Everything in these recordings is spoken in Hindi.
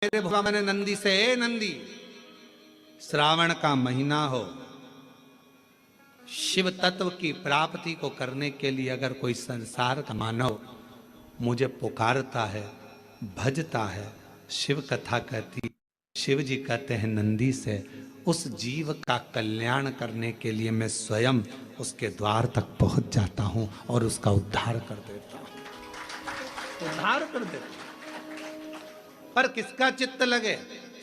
मेरे भगवान ने नंदी से, ए नंदी, श्रावण का महीना हो, शिव तत्व की प्राप्ति को करने के लिए अगर कोई संसार का मानव मुझे पुकारता है, भजता है, शिव कथा कहती, शिव जी कहते हैं नंदी से, उस जीव का कल्याण करने के लिए मैं स्वयं उसके द्वार तक पहुंच जाता हूं और उसका उद्धार कर देता हूं, उद्धार कर देता हूं। पर किसका चित्त लगे?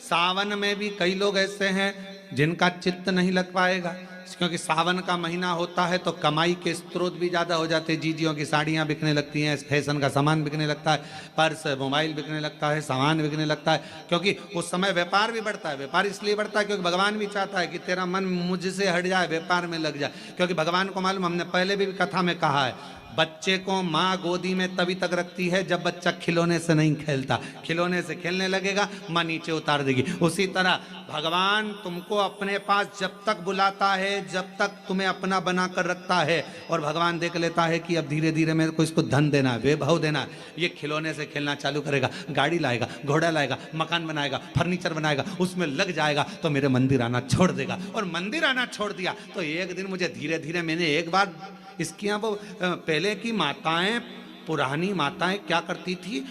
सावन में भी कई लोग ऐसे हैं जिनका चित्त नहीं लग पाएगा, क्योंकि सावन का महीना होता है तो कमाई के स्रोत भी ज़्यादा हो जाते हैं। जीजियों की साड़ियाँ बिकने लगती हैं, फैशन का सामान बिकने लगता है, पर्स मोबाइल बिकने लगता है, सामान बिकने लगता है, क्योंकि उस समय व्यापार भी बढ़ता है। व्यापार इसलिए बढ़ता है क्योंकि भगवान भी चाहता है कि तेरा मन मुझसे हट जाए, व्यापार में लग जाए, क्योंकि भगवान को मालूम, हमने पहले भी कथा में कहा है, बच्चे को माँ गोदी में तभी तक रखती है जब बच्चा खिलौने से नहीं खेलता, खिलौने से खेलने लगेगा माँ नीचे उतार देगी। उसी तरह भगवान तुमको अपने पास जब तक बुलाता है, जब तक तुम्हें अपना बना कर रखता है, और भगवान देख लेता है कि अब धीरे धीरे मेरे को इसको धन देना है, वैभव देना है, ये खिलौने से खेलना चालू करेगा, गाड़ी लाएगा, घोड़ा लाएगा, मकान बनाएगा, फर्नीचर बनाएगा, उसमें लग जाएगा तो मेरे मंदिर आना छोड़ देगा। और मंदिर आना छोड़ दिया तो एक दिन मुझे धीरे धीरे, मैंने एक बार इसकी यहाँ वो पहले की माताएं, पुरानी माताएं क्या करती थी,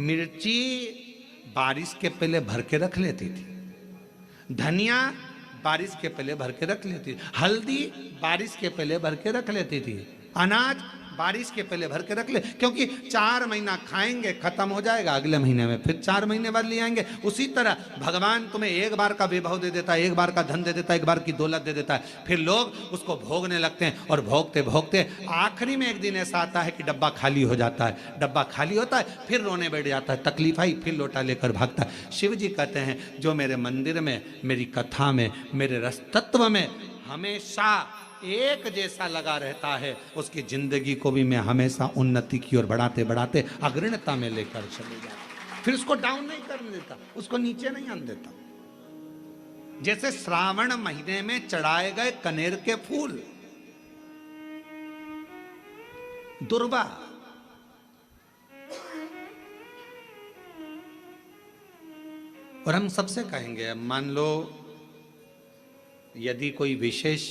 मिर्ची बारिश के पहले भर के रख लेती थी, धनिया बारिश के पहले भर के रख लेती थी, हल्दी बारिश के पहले भर के रख लेती थी, अनाज बारिश के पहले भर के रख ले, क्योंकि 4 महीना खाएंगे, खत्म हो जाएगा, अगले महीने में फिर 4 महीने बाद ले आएंगे। उसी तरह भगवान तुम्हें एक बार का वैभव दे देता है, एक बार का धन दे देता है, एक बार की दौलत दे देता है, फिर लोग उसको भोगने लगते हैं, और भोगते भोगते आखिरी में एक दिन ऐसा आता है कि डब्बा खाली हो जाता है। डब्बा खाली होता है, फिर रोने बैठ जाता है, तकलीफ आई, फिर लोटा लेकर भागता है। शिव जी कहते हैं जो मेरे मंदिर में, मेरी कथा में, मेरे रस तत्व में हमेशा एक जैसा लगा रहता है, उसकी जिंदगी को भी मैं हमेशा उन्नति की ओर बढ़ाते बढ़ाते अग्रणता में लेकर चले जाता, फिर उसको डाउन नहीं करने देता, उसको नीचे नहीं आने देता। जैसे श्रावण महीने में चढ़ाए गए कनेर के फूल, दुर्वा, और हम सबसे कहेंगे, मान लो यदि कोई विशेष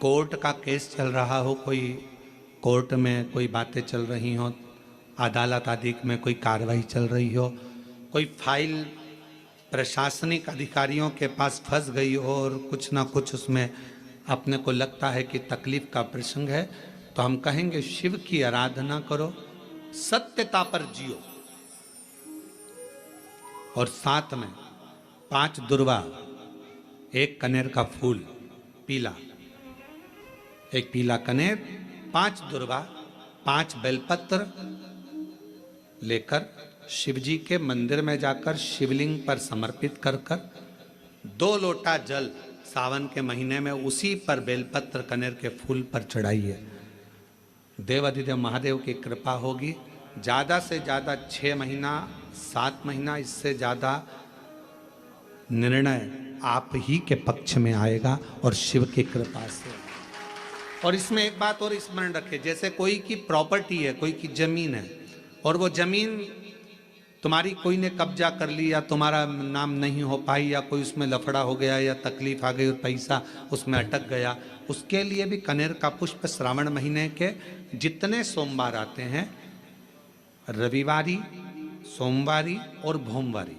कोर्ट का केस चल रहा हो, कोई कोर्ट में कोई बातें चल रही हो, अदालत आदि में कोई कार्रवाई चल रही हो, कोई फाइल प्रशासनिक अधिकारियों के पास फंस गई हो और कुछ ना कुछ उसमें अपने को लगता है कि तकलीफ का प्रसंग है, तो हम कहेंगे शिव की आराधना करो, सत्यता पर जियो, और साथ में 5 दुर्वा, 1 कनेर का फूल पीला, 1 पीला कनेर, 5 दुर्वा, 5 बेलपत्र लेकर शिव जी के मंदिर में जाकर शिवलिंग पर समर्पित कर कर 2 लोटा जल सावन के महीने में उसी पर बेलपत्र कनेर के फूल पर चढ़ाइए। देवाधिदेव महादेव की कृपा होगी, ज़्यादा से ज़्यादा 6 महीना 7 महीना, इससे ज़्यादा निर्णय आप ही के पक्ष में आएगा और शिव की कृपा से। और इसमें एक बात और स्मरण रखें, जैसे कोई की प्रॉपर्टी है, कोई की जमीन है, और वो जमीन तुम्हारी कोई ने कब्जा कर ली, या तुम्हारा नाम नहीं हो पाई, या कोई उसमें लफड़ा हो गया, या तकलीफ आ गई और पैसा उसमें अटक गया, उसके लिए भी कनेर का पुष्प श्रावण महीने के जितने सोमवार आते हैं, रविवारी, सोमवारी और भोमवारी,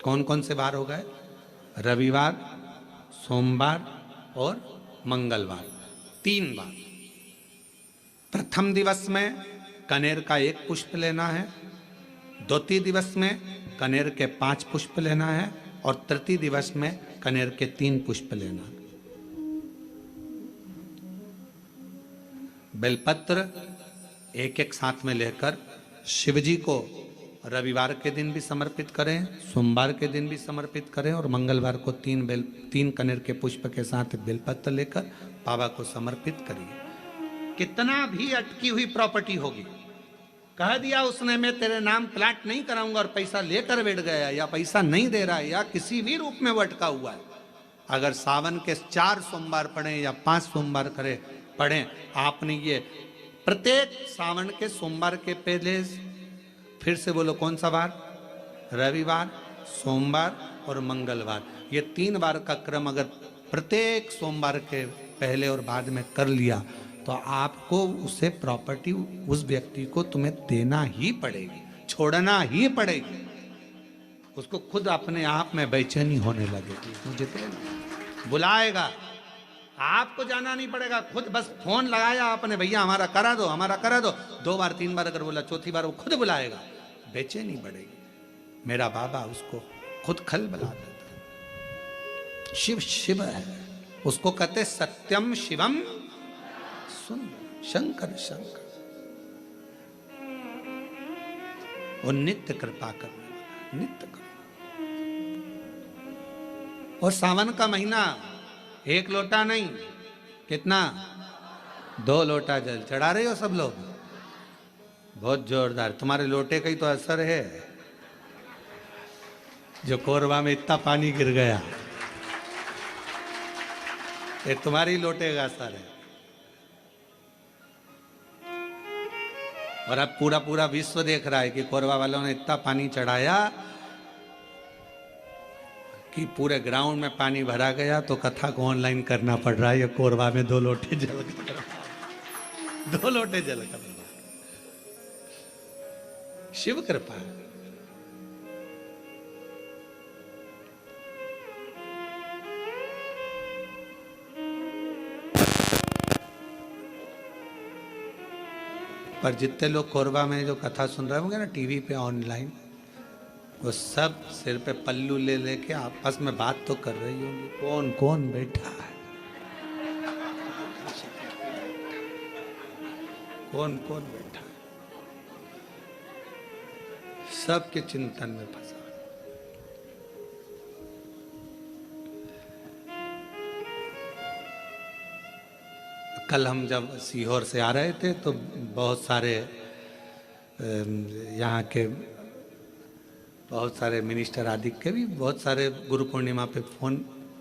कौन कौन से बार हो गए? रविवार, सोमवार और मंगलवार, 3 बार। प्रथम दिवस में कनेर का 1 पुष्प लेना है, द्वितीय दिवस में कनेर के 5 पुष्प लेना है, और तृतीय दिवस में कनेर के 3 पुष्प लेना है। बेलपत्र 1-1 साथ में लेकर शिव जी को रविवार के दिन भी समर्पित करें, सोमवार के दिन भी समर्पित करें, और मंगलवार को 3 कनेर के पुष्प के साथ बेलपत्र लेकर बाबा को समर्पित करिए। कितना भी अटकी हुई प्रॉपर्टी होगी, कह दिया उसने मैं तेरे नाम प्लाट नहीं कराऊंगा, और पैसा लेकर बैठ गया, या पैसा नहीं दे रहा है, या किसी भी रूप में वो अटका हुआ है, अगर सावन के 4 सोमवार पढ़ें या 5 सोमवार पढ़ें, आपने ये प्रत्येक सावन के सोमवार के पहले फिर से बोलो कौन सा वार? रविवार, सोमवार और मंगलवार। ये 3 बार का क्रम अगर प्रत्येक सोमवार के पहले और बाद में कर लिया तो आपको उसे प्रॉपर्टी उस व्यक्ति को तुम्हें देना ही पड़ेगी, छोड़ना ही पड़ेगी। उसको खुद अपने आप में बेचैनी होने लगेगी, मुझे बुलाएगा, आपको जाना नहीं पड़ेगा, खुद बस फोन लगाया आपने, भैया हमारा करा दो, हमारा करा दो। 2 बार 3 बार अगर बोला, चौथी बार वो खुद बुलाएगा, बेचैनी बढ़ेगी। मेरा बाबा उसको खुद खल बुला देता। शिव शिव है, उसको कहते सत्यम शिवम सुंदर, शंकर शंकर। और नित्य कृपा करने वाला, नित्य कृपा। और सावन का महीना 1 लोटा नहीं, कितना? 2 लोटा जल चढ़ा रहे हो सब लोग, बहुत जोरदार। तुम्हारे लोटे का ही तो असर है, जो कोरबा में इतना पानी गिर गया, ये तुम्हारी लोटे का असर है। और अब पूरा पूरा विश्व देख रहा है कि कोरबा वालों ने इतना पानी चढ़ाया कि पूरे ग्राउंड में पानी भरा गया, तो कथा को ऑनलाइन करना पड़ रहा है। ये कोरबा में 2 लोटे जल कर, 2 लोटे जल कर। शिव कृपा। पर जितने लोग कोरबा में जो कथा सुन रहे होंगे ना टीवी पे ऑनलाइन, वो सब सिर पे पल्लू ले लेके आपस में बात तो कर रही होंगी, कौन कौन बैठा है, कौन कौन बैठा है, सबके चिंतन में फंसा। कल हम जब सीहोर से आ रहे थे तो बहुत सारे यहाँ के बहुत सारे मिनिस्टर आदि के भी बहुत सारे गुरु पूर्णिमा पे फोन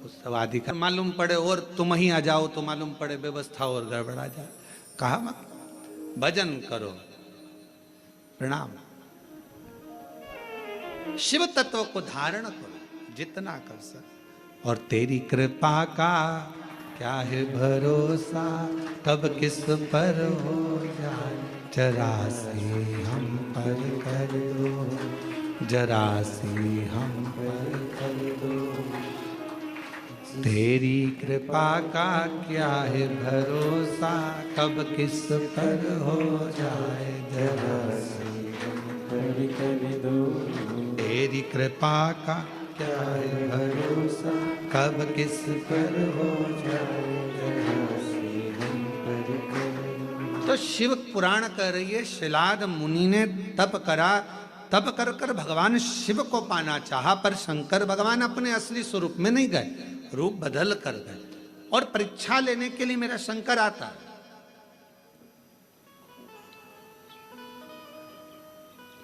उत्सव आदि का मालूम पड़े, और तुम ही आ जाओ तो मालूम पड़े व्यवस्था और गड़बड़ा जाए। कहा मत, भजन करो, प्रणाम, शिव तत्व को धारण करो जितना कर सक। और तेरी कृपा का क्या है भरोसा, कब किस पर हो जाए, जरा से हम पर कर दो, जरा से हम पर कर दो। तेरी कृपा का क्या है भरोसा, कब किस पर हो जाए, जरा से हम पर कर दो। तेरी कृपा का क्या है भरोसा, कब किस पर हो जाए, जरा से हम पर कर दो। तो शिव पुराण कह रही है, शिलाद मुनि ने तप करा, तप कर कर भगवान शिव को पाना चाहा, पर शंकर भगवान अपने असली स्वरूप में नहीं गए, रूप बदल कर गए। और परीक्षा लेने के लिए मेरा शंकर आता है।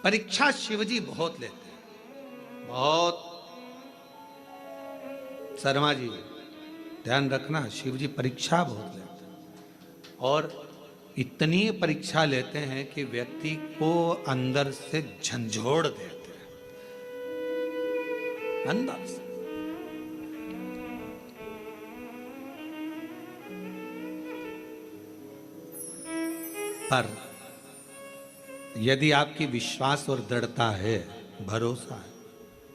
परीक्षा शिवजी बहुत लेते हैं, बहुत। शर्मा जी ध्यान रखना, शिवजी परीक्षा बहुत लेते हैं, और इतनी परीक्षा लेते हैं कि व्यक्ति को अंदर से झंझोड़ देते हैं, अंदर से। पर यदि आपकी विश्वास और दृढ़ता है, भरोसा है,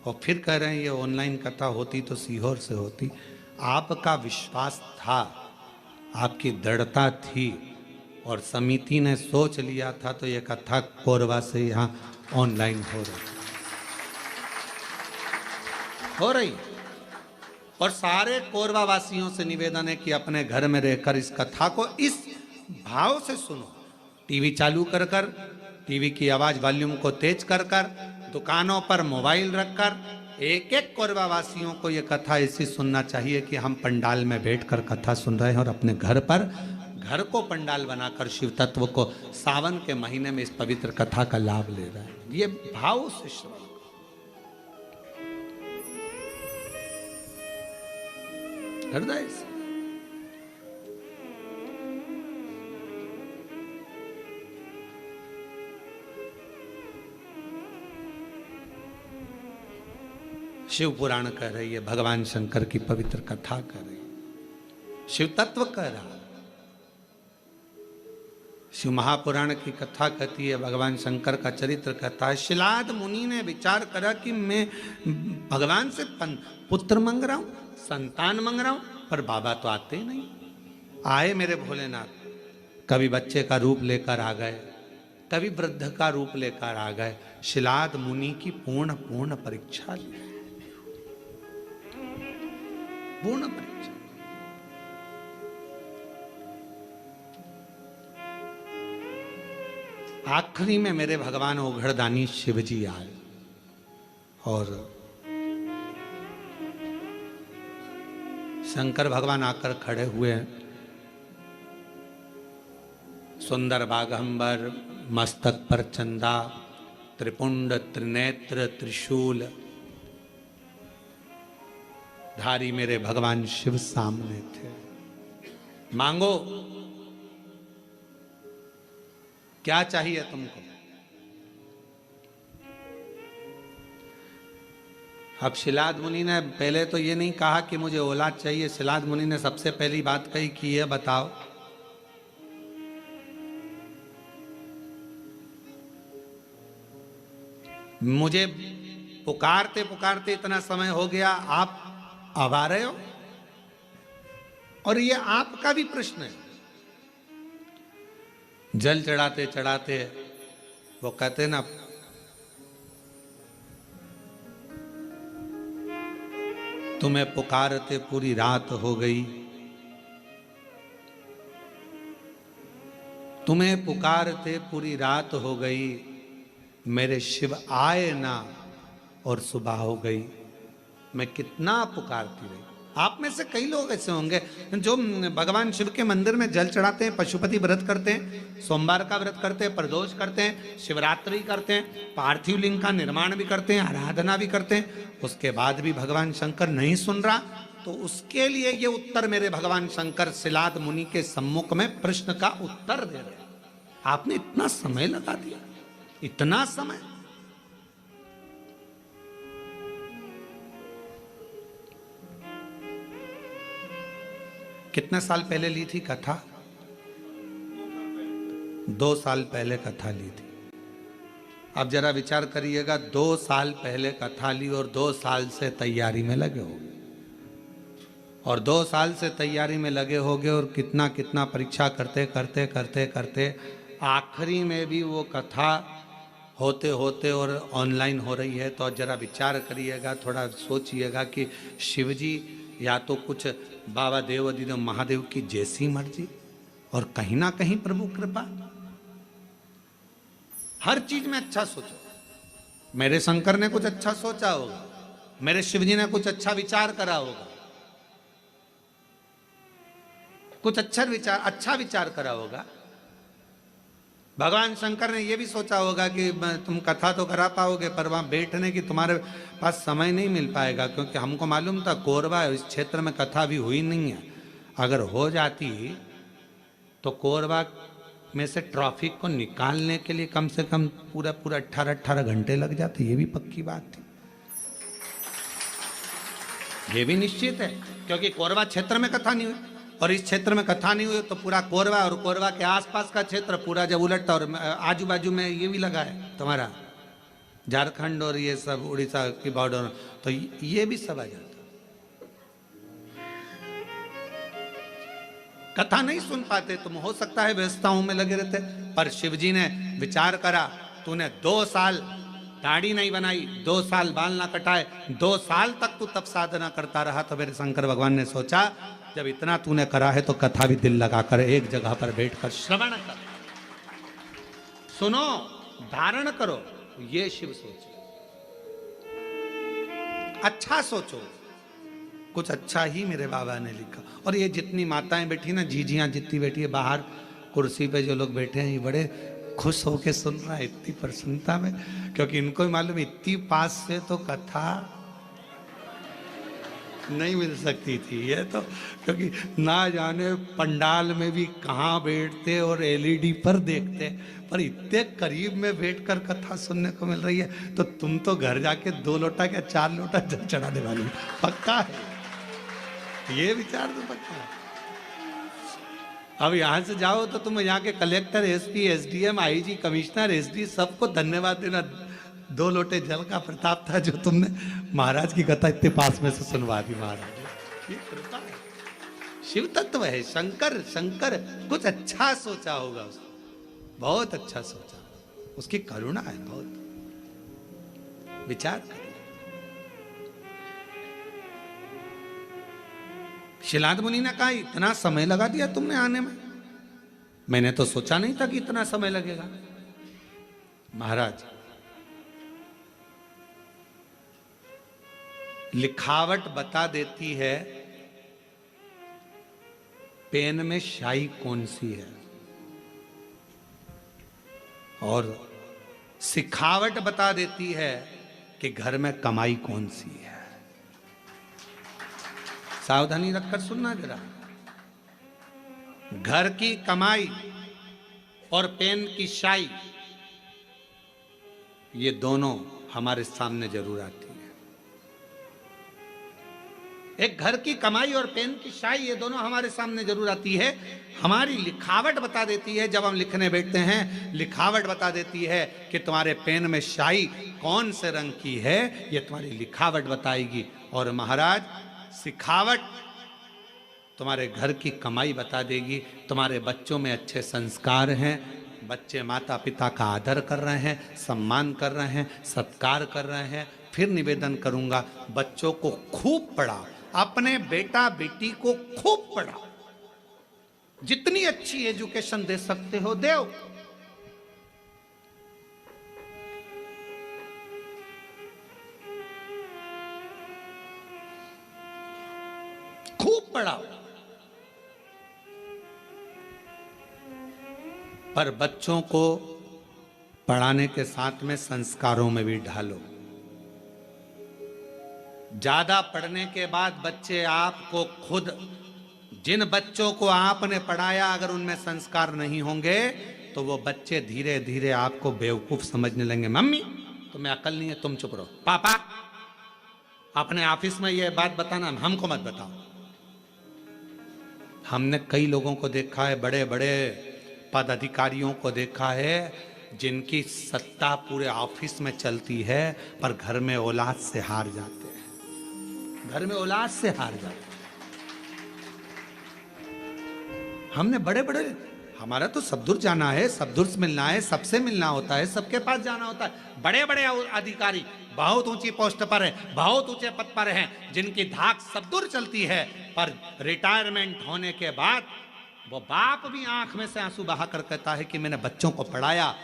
और फिर कह रहे हैं ये ऑनलाइन कथा होती तो सीहोर से होती, आपका विश्वास था, आपकी दृढ़ता थी, और समिति ने सोच लिया था, तो ये कथा कोरबा से यहाँ ऑनलाइन हो रही। और सारे कोरबा वासियों से निवेदन है कि अपने घर में रहकर इस कथा को इस भाव से सुनो। टीवी चालू कर कर, टीवी की आवाज वॉल्यूम को तेज कर कर, दुकानों पर मोबाइल रखकर एक एक कोरबा वासियों को ये कथा ऐसी सुनना चाहिए कि हम पंडाल में बैठकर कथा सुन रहे हैं, और अपने घर पर, घर को पंडाल बनाकर शिव तत्व को सावन के महीने में इस पवित्र कथा का लाभ ले रहे हैं। ये भाव से श्रवण, हृदय से। शिव पुराण कह रही है, भगवान शंकर की पवित्र कथा कह रही है, शिव तत्व कह रहा। शिव महापुराण की कथा कहती है, भगवान शंकर का चरित्र कहता है। शिलाद मुनि ने विचार करा कि मैं भगवान से पुत्र मांग रहा हूं, संतान मांग रहा हूं, पर बाबा तो आते ही नहीं। आए मेरे भोलेनाथ, कभी बच्चे का रूप लेकर आ गए, कभी वृद्ध का रूप लेकर आ गए। शिलाद मुनि की पूर्ण परीक्षा ली, पूर्ण परीक्षा। आखिरी में मेरे भगवान ओघड़दानी शिव जी आए और शंकर भगवान आकर खड़े हुए हैं। सुंदर बागंबर, मस्तक पर चंदा, त्रिपुंड त्रिनेत्र त्रिशूल धारी मेरे भगवान शिव सामने थे। मांगो, क्या चाहिए तुमको? अब शिलाद मुनि ने पहले तो ये नहीं कहा कि मुझे औलाद चाहिए। शिलाद मुनि ने सबसे पहली बात कही कि ये बताओ, मुझे पुकारते पुकारते इतना समय हो गया, आप अब आ रहे हो? और ये आपका भी प्रश्न है। जल चढ़ाते चढ़ाते वो कहते ना, तुम्हें पुकारते पूरी रात हो गई, तुम्हें पुकारते पूरी रात हो गई, मेरे शिव आए ना और सुबह हो गई। मैं कितना पुकारती रही। आप में से कई लोग ऐसे होंगे जो भगवान शिव के मंदिर में जल चढ़ाते हैं, पशुपति व्रत करते हैं, सोमवार का व्रत करते हैं, प्रदोष करते हैं, शिवरात्रि करते हैं, पार्थिव लिंग का निर्माण भी करते हैं, आराधना भी करते हैं। उसके बाद भी भगवान शंकर नहीं सुन रहा, तो उसके लिए ये उत्तर मेरे भगवान शंकर शिलाद मुनि के सम्मुख में प्रश्न का उत्तर दे रहे। आपने इतना समय लगा दिया, इतना समय। कितने साल पहले ली थी कथा? 2 साल पहले कथा ली थी। अब जरा विचार करिएगा, 2 साल पहले कथा ली और 2 साल से तैयारी में लगे होगे, और 2 साल से तैयारी में लगे होगे, और कितना कितना परीक्षा करते करते करते करते आखिरी में भी वो कथा होते होते और ऑनलाइन हो रही है। तो जरा विचार करिएगा, थोड़ा सोचिएगा कि शिव जी या तो कुछ बाबा देव अधिदेव महादेव की जैसी मर्जी, और कहीं ना कहीं प्रभु कृपा। हर चीज में अच्छा सोचो। मेरे शंकर ने कुछ अच्छा सोचा होगा, मेरे शिव जी ने कुछ अच्छा विचार करा होगा, कुछ अच्छा विचार करा होगा। भगवान शंकर ने यह भी सोचा होगा कि तुम कथा तो करा पाओगे, पर वहां बैठने की तुम्हारे पास समय नहीं मिल पाएगा, क्योंकि हमको मालूम था कोरबा इस क्षेत्र में कथा भी हुई नहीं है। अगर हो जाती तो कोरबा में से ट्रैफिक को निकालने के लिए कम से कम पूरा 18 घंटे लग जाते। ये भी पक्की बात थी, ये भी निश्चित है, क्योंकि कोरबा क्षेत्र में कथा नहीं हुई, और इस क्षेत्र में कथा नहीं हुई तो पूरा कोरबा और कोरबा के आसपास का क्षेत्र पूरा जब उलटता, और आजू बाजू में ये भी लगा है तुम्हारा झारखंड और ये सब उड़ीसा की बॉर्डर, तो ये भी सब आ जाता। कथा नहीं सुन पाते तुम, हो सकता है व्यवस्थाओं में लगे रहते, पर शिव जी ने विचार करा, तूने 2 साल दाढ़ी नहीं बनाई, 2 साल बाल ना कटाए, 2 साल तक तू तप साधना करता रहा, तो मेरे शंकर भगवान ने सोचा जब इतना तूने करा है तो कथा भी दिल लगाकर एक जगह पर बैठकर श्रवण कर, सुनो, धारण करो। ये शिव सोचो, अच्छा सोचो, कुछ अच्छा ही मेरे बाबा ने लिखा। और ये जितनी माताएं बैठी ना, जीजियां जितनी बैठी है बाहर कुर्सी पे, जो लोग बैठे हैं, ये बड़े खुश होके सुन रहा है इतनी प्रसन्नता में, क्योंकि इनको ही मालूम इतनी पास से तो कथा नहीं मिल सकती थी ये तो, क्योंकि ना जाने पंडाल में भी कहाँ बैठते और एलईडी पर देखते, पर इतने करीब में बैठकर कथा सुनने को मिल रही है, तो तुम तो घर जाके 2 लोटा क्या 4 लोटा जल चढ़ाने वाली, पक्का है ये विचार तो पक्का है। अब यहां से जाओ तो तुम यहाँ के collector, SP, SDM, IG, commissioner, SD सबको धन्यवाद देना। 2 लोटे जल का प्रताप था जो तुमने महाराज की कथा इतने पास में से सुनवा दी। महाराज ये कृपा है, शिव तत्व है। शंकर शंकर कुछ अच्छा सोचा होगा उसने, बहुत अच्छा सोचा, उसकी करुणा है बहुत। विचार करो। शिलाद मुनि ने कहा इतना समय लगा दिया तुमने आने में, मैंने तो सोचा नहीं था कि इतना समय लगेगा। महाराज लिखावट बता देती है पेन में शाई कौन सी है, और सिखावट बता देती है कि घर में कमाई कौन सी है। सावधानी रखकर सुनना जरा। घर की कमाई और पेन की शाई, ये दोनों हमारे सामने जरूर आती है। एक घर की कमाई और पेन की शाई, ये दोनों हमारे सामने जरूर आती है। हमारी लिखावट बता देती है, जब हम लिखने बैठते हैं लिखावट बता देती है कि तुम्हारे पेन में शाई कौन से रंग की है, ये तुम्हारी लिखावट बताएगी। और महाराज सिखावट तुम्हारे घर की कमाई बता देगी। तुम्हारे बच्चों में अच्छे संस्कार हैं, बच्चे माता पिता का आदर कर रहे हैं, सम्मान कर रहे हैं, सत्कार कर रहे हैं। फिर निवेदन करूंगा, बच्चों को खूब पढ़ाओ, अपने बेटा बेटी को खूब पढ़ाओ, जितनी अच्छी एजुकेशन दे सकते हो दो। खूब पढ़ाओ, पर बच्चों को पढ़ाने के साथ में संस्कारों में भी ढालो। ज्यादा पढ़ने के बाद बच्चे आपको खुद, जिन बच्चों को आपने पढ़ाया अगर उनमें संस्कार नहीं होंगे तो वो बच्चे धीरे धीरे आपको बेवकूफ समझने लगेंगे। मम्मी तुम्हें अकल नहीं है, तुम चुप रहो। पापा अपने ऑफिस में ये बात बताना, हमको मत बताओ। हमने कई लोगों को देखा है, बड़े बड़े पद अधिकारियों को देखा है, जिनकी सत्ता पूरे ऑफिस में चलती है पर घर में औलाद से हार जाते हैं, घर में औलाद से हार जाते हैं। हमने बड़े बड़े, हमारा तो सब दूर जाना है, सब दूर से मिलना है, सबसे मिलना होता है, सबके पास जाना होता है। बड़े बड़े अधिकारी बहुत ऊंची पोस्ट पर हैं, बहुत ऊंचे पद पर हैं, जिनकी धाक सब दूर चलती है, पर रिटायरमेंट होने के बाद वो बाप भी आंख में से आंसू बहाकर कहता है कि मैंने बच्चों को पढ़ाया,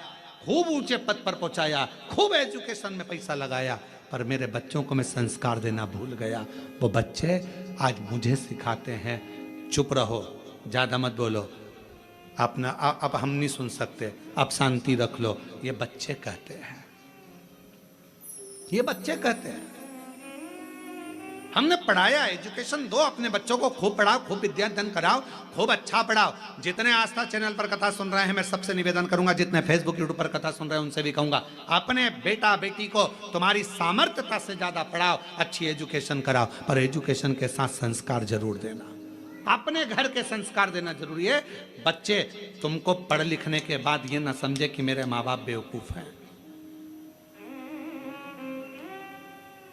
खूब ऊंचे पद पर पहुंचाया, खूब एजुकेशन में पैसा लगाया, पर मेरे बच्चों को मैं संस्कार देना भूल गया। वो बच्चे आज मुझे सिखाते हैं चुप रहो, ज्यादा मत बोलो, अपना अब हम नहीं सुन सकते, अब शांति रख लो। ये बच्चे कहते हैं, ये बच्चे कहते हैं। हमने पढ़ाया, एजुकेशन दो अपने बच्चों को, खूब पढ़ाओ, खूब विद्यादान कराओ, खूब अच्छा पढ़ाओ। जितने आस्था चैनल पर कथा सुन रहे हैं मैं सबसे निवेदन करूंगा, जितने फेसबुक यूट्यूब पर कथा सुन रहे हैं उनसे भी कहूंगा, अपने बेटा बेटी को तुम्हारी सामर्थ्यता से ज्यादा पढ़ाओ, अच्छी एजुकेशन कराओ, पर एजुकेशन के साथ संस्कार जरूर देना, अपने घर के संस्कार देना जरूरी है। बच्चे तुमको पढ़ लिखने के बाद ये ना समझे कि मेरे माँ बाप बेवकूफ हैं।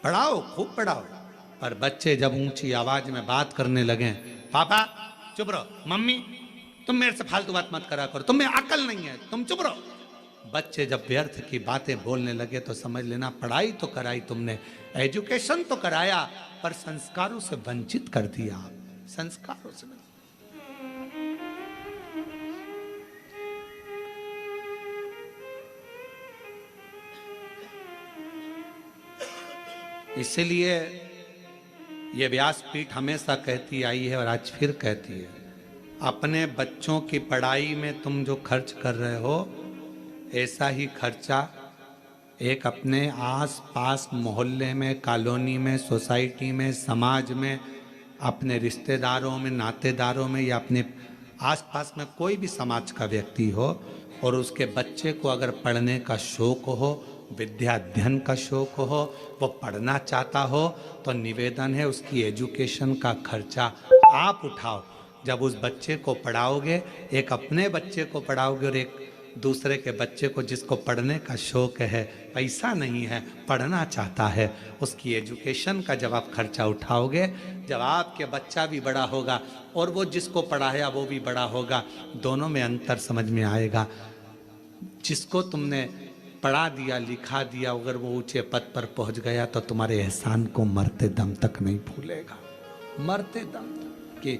पढ़ाओ, खूब पढ़ाओ, पर बच्चे जब ऊंची आवाज में बात करने लगे, पापा चुप रहो, मम्मी तुम मेरे से फालतू बात मत करा करो, तुम्हें अकल नहीं है, तुम चुप रहो। बच्चे जब व्यर्थ की बातें बोलने लगे तो समझ लेना पढ़ाई तो कराई तुमने, एजुकेशन तो कराया, पर संस्कारों से वंचित कर दिया। संस्कारों से इसीलिए ये व्यासपीठ हमेशा कहती आई है और आज फिर कहती है, अपने बच्चों की पढ़ाई में तुम जो खर्च कर रहे हो ऐसा ही खर्चा एक अपने आस पास मोहल्ले में, कॉलोनी में, सोसाइटी में, समाज में, अपने रिश्तेदारों में, नातेदारों में, या अपने आसपास में कोई भी समाज का व्यक्ति हो और उसके बच्चे को अगर पढ़ने का शौक हो, विद्या अध्ययन का शौक हो, वो पढ़ना चाहता हो, तो निवेदन है उसकी एजुकेशन का खर्चा आप उठाओ। जब उस बच्चे को पढ़ाओगे, एक अपने बच्चे को पढ़ाओगे और एक दूसरे के बच्चे को जिसको पढ़ने का शौक है, पैसा नहीं है, पढ़ना चाहता है, उसकी एजुकेशन का जब आप खर्चा उठाओगे, जब आपके बच्चा भी बड़ा होगा और वो जिसको पढ़ाया वो भी बड़ा होगा, दोनों में अंतर समझ में आएगा। जिसको तुमने पढ़ा दिया, लिखा दिया, अगर वो ऊंचे पद पर पहुंच गया तो तुम्हारे एहसान को मरते दम तक नहीं भूलेगा, मरते दम तक। कि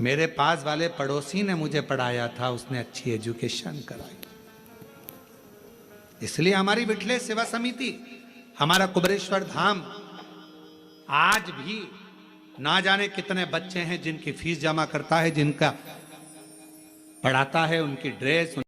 मेरे पास वाले पड़ोसी ने मुझे पढ़ाया था, उसने अच्छी एजुकेशन कराई। इसलिए हमारी विठले सेवा समिति, हमारा कुबरेश्वर धाम आज भी ना जाने कितने बच्चे हैं जिनकी फीस जमा करता है, जिनका पढ़ाता है, उनकी ड्रेस